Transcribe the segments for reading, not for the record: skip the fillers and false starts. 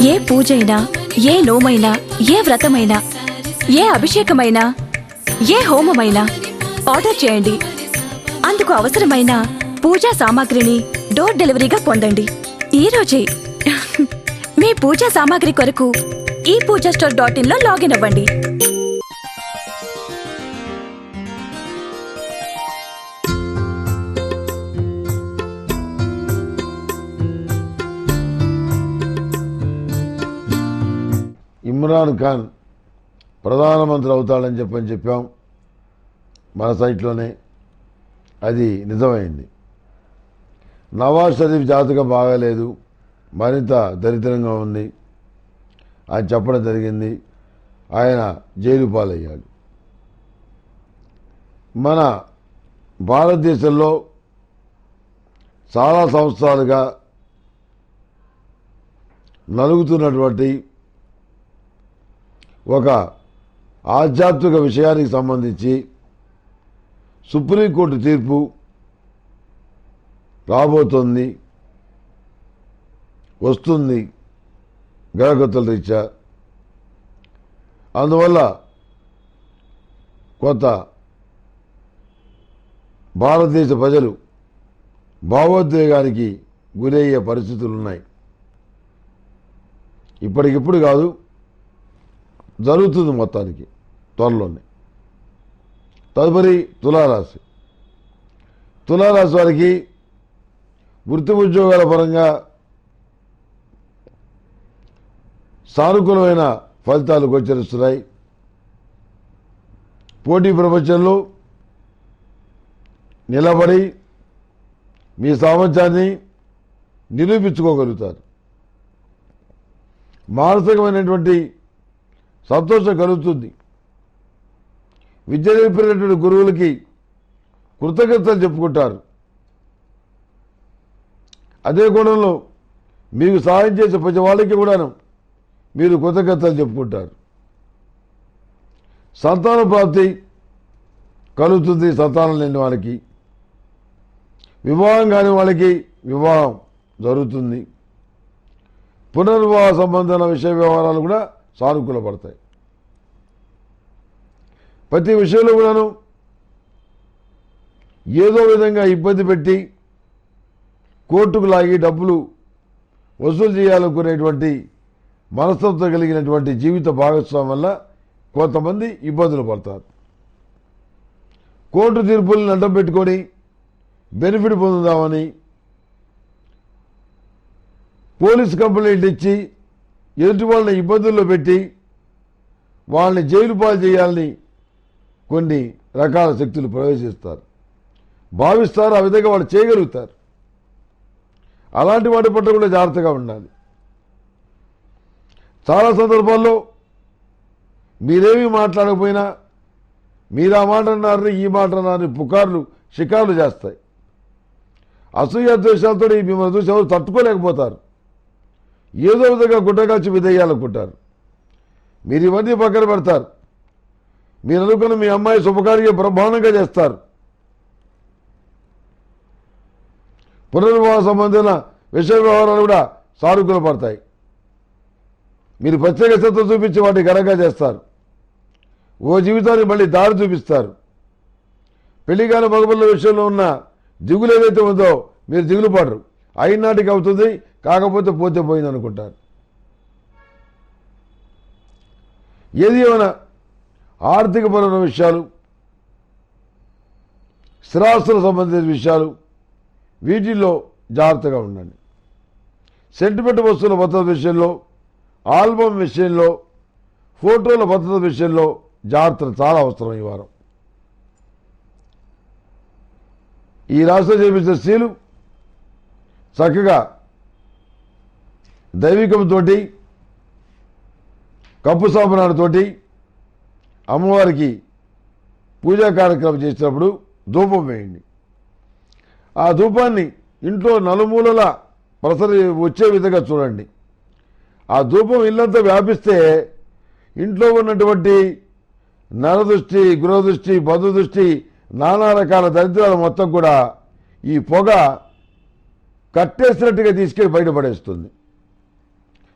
ఏ పూజైనా, ఏ నోమైనా, ఏ వ్రతమైనా, ఏ అభిషేకమైనా, ఏ హోమమైనా ఆర్డర్ చేయండి. అందుకు అవసరమైన పూజా సామాగ్రిని డోర్ డెలివరీగా పొందండి ఈ రోజే. మీ పూజా సామాగ్రి కొరకు ePoojaStore.in లో లాగిన్ అవ్వండి. ఇమ్రాన్ ఖాన్ ప్రధానమంత్రి అవుతాడని చెప్పాం మన సైట్లోనే. అది నిజమైంది. నవాజ్ షరీఫ్ జాతకం బాగాలేదు, మరింత దరిద్రంగా ఉంది అని చెప్పడం జరిగింది. ఆయన జైలు పాలయ్యాడు. మన భారతదేశంలో చాలా సంవత్సరాలుగా నలుగుతున్నటువంటి ఒక ఆధ్యాత్మిక విషయానికి సంబంధించి సుప్రీంకోర్టు తీర్పు రాబోతోంది, వస్తుంది గ్రహగతుల రీత్యా. అందువల్ల కొంత భారతదేశ ప్రజలు భావోద్వేగానికి గురయ్యే పరిస్థితులు ఉన్నాయి. ఇప్పటికిప్పుడు కాదు, జరుగుతుంది మొత్తానికి త్వరలోనే. తదుపరి తులారాశి. తులారాశి వారికి వృత్తి ఉద్యోగాల పరంగా సానుకూలమైన ఫలితాలు గోచరిస్తున్నాయి. పోటీ ప్రపంచంలో నిలబడి మీ సామర్థ్యాన్ని నిరూపించుకోగలుగుతారు. మానసికమైనటువంటి సంతోషం కలుగుతుంది. విద్య నేర్పినటువంటి గురువులకి కృతజ్ఞతలు చెప్పుకుంటారు. అదే కోణంలో మీకు సహాయం చేసే ప్రతి వాళ్ళకి కూడాను మీరు కృతజ్ఞతలు చెప్పుకుంటారు. సంతాన ప్రాప్తి కలుగుతుంది. సంతానం లేని వాళ్ళకి, వివాహం కాని వాళ్ళకి వివాహం జరుగుతుంది. పునర్వివాహ సంబంధమైన విషయ వ్యవహారాలు కూడా సానుకూలపడతాయి. ప్రతి విషయంలో కూడాను ఏదో విధంగా ఇబ్బంది పెట్టి కోర్టుకు లాగి డబ్బులు వసూలు చేయాలనుకునేటువంటి మనస్తత్వం కలిగినటువంటి జీవిత భాగస్వామ్యం వల్ల కొంతమంది ఇబ్బందులు పడతారు. కోర్టు తీర్పులను అడ్డం పెట్టుకొని బెనిఫిట్ పొందుదామని పోలీస్ కంప్లైంట్ ఇచ్చి ఎదుటి వాళ్ళని ఇబ్బందుల్లో పెట్టి వాళ్ళని జైలు పాలు చేయాలని కొన్ని రకాల శక్తులు ప్రవేశిస్తారు, భావిస్తారు. ఆ విధంగా వాళ్ళు చేయగలుగుతారు. అలాంటి వాటి పట్ల కూడా జాగ్రత్తగా ఉండాలి. చాలా సందర్భాల్లో మీరేమీ మాట్లాడకపోయినా మీరు ఆ మాట అన్నారని ఈ మాట అన్నారని పుకార్లు షికార్లు చేస్తాయి. అసూయ ద్వేషాలతో మిమ్మల్ని చూసి ఎవరు తట్టుకోలేకపోతారు. ఏదో విధంగా గుడ్డగాల్చి విధేయాలనుకుంటారు. మీరు ఇవన్నీ పక్కన పెడతారు. మీరు అనుకున్న మీ అమ్మాయి శుభకార్యం బ్రహ్మాండంగా చేస్తారు. పునర్వివాహ సంబంధించిన విషయ వ్యవహారాలు కూడా సానుకూల పడతాయి. మీరు ప్రత్యేక శ్రద్ధ చూపించి వాటిని ఘనంగా చేస్తారు. ఓ జీవితాన్ని మళ్ళీ దారి చూపిస్తారు. పెళ్లిగాని మగపిల్లల విషయంలో ఉన్న దిగులు ఏదైతే ఉందో మీరు దిగులు పడరు. అయినాటికి అవుతుంది, కాకపోతే పోతే పోయింది అనుకుంటారు. ఏది ఏమైనా ఆర్థికపరమైన విషయాలు, స్థిరాస్తులకు సంబంధించిన విషయాలు, వీటిల్లో జాగ్రత్తగా ఉండండి. సెంటిమెంట్ వస్తువుల భద్రత విషయంలో, ఆల్బమ్ విషయంలో, ఫోటోల భద్రత విషయంలో జాగ్రత్తలు చాలా అవసరం ఈ వారం. ఈ రాష్ట్రం చేపించిన స్త్రీలు చక్కగా దైవికంతో, కప్పు సాంబ్రాణితోటి అమ్మవారికి పూజా కార్యక్రమం చేసినప్పుడు ధూపం వేయండి. ఆ ధూపాన్ని ఇంట్లో నలుమూలలా ప్రసరి వచ్చే విధంగా చూడండి. ఆ ధూపం ఇల్లంతా వ్యాపిస్తే ఇంట్లో ఉన్నటువంటి నరదృష్టి, గృహదృష్టి, బంధుదృష్టి, నానా రకాల దరిద్రాలు మొత్తం కూడా ఈ పొగ కట్టేసినట్టుగా తీసుకెళ్ళి బయటపడేస్తుంది.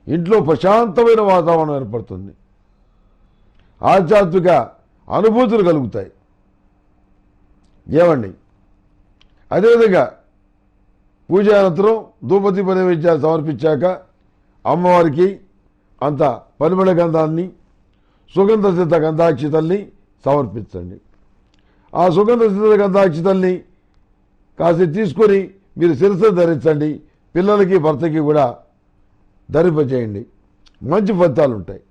ఇంట్లో ప్రశాంతమైన వాతావరణం ఏర్పడుతుంది. ఆధ్యాత్మిక అనుభూతులు కలుగుతాయి. ఏమండి, అదేవిధంగా పూజ అనంతరం ధూపదీప నైవేద్యాలు సమర్పించాక అమ్మవారికి అంత పరిమళ గంధాన్ని, సుగంధ సిద్ధ గంధాక్షితల్ని సమర్పించండి. ఆ సుగంధ సిద్ధ గంధాక్షితల్ని కాసేపు తీసుకొని మీరు శిరస్సును ధరించండి. పిల్లలకి భర్తకి కూడా ధరింపజేయండి. మంచి ఫలితాలు ఉంటాయి.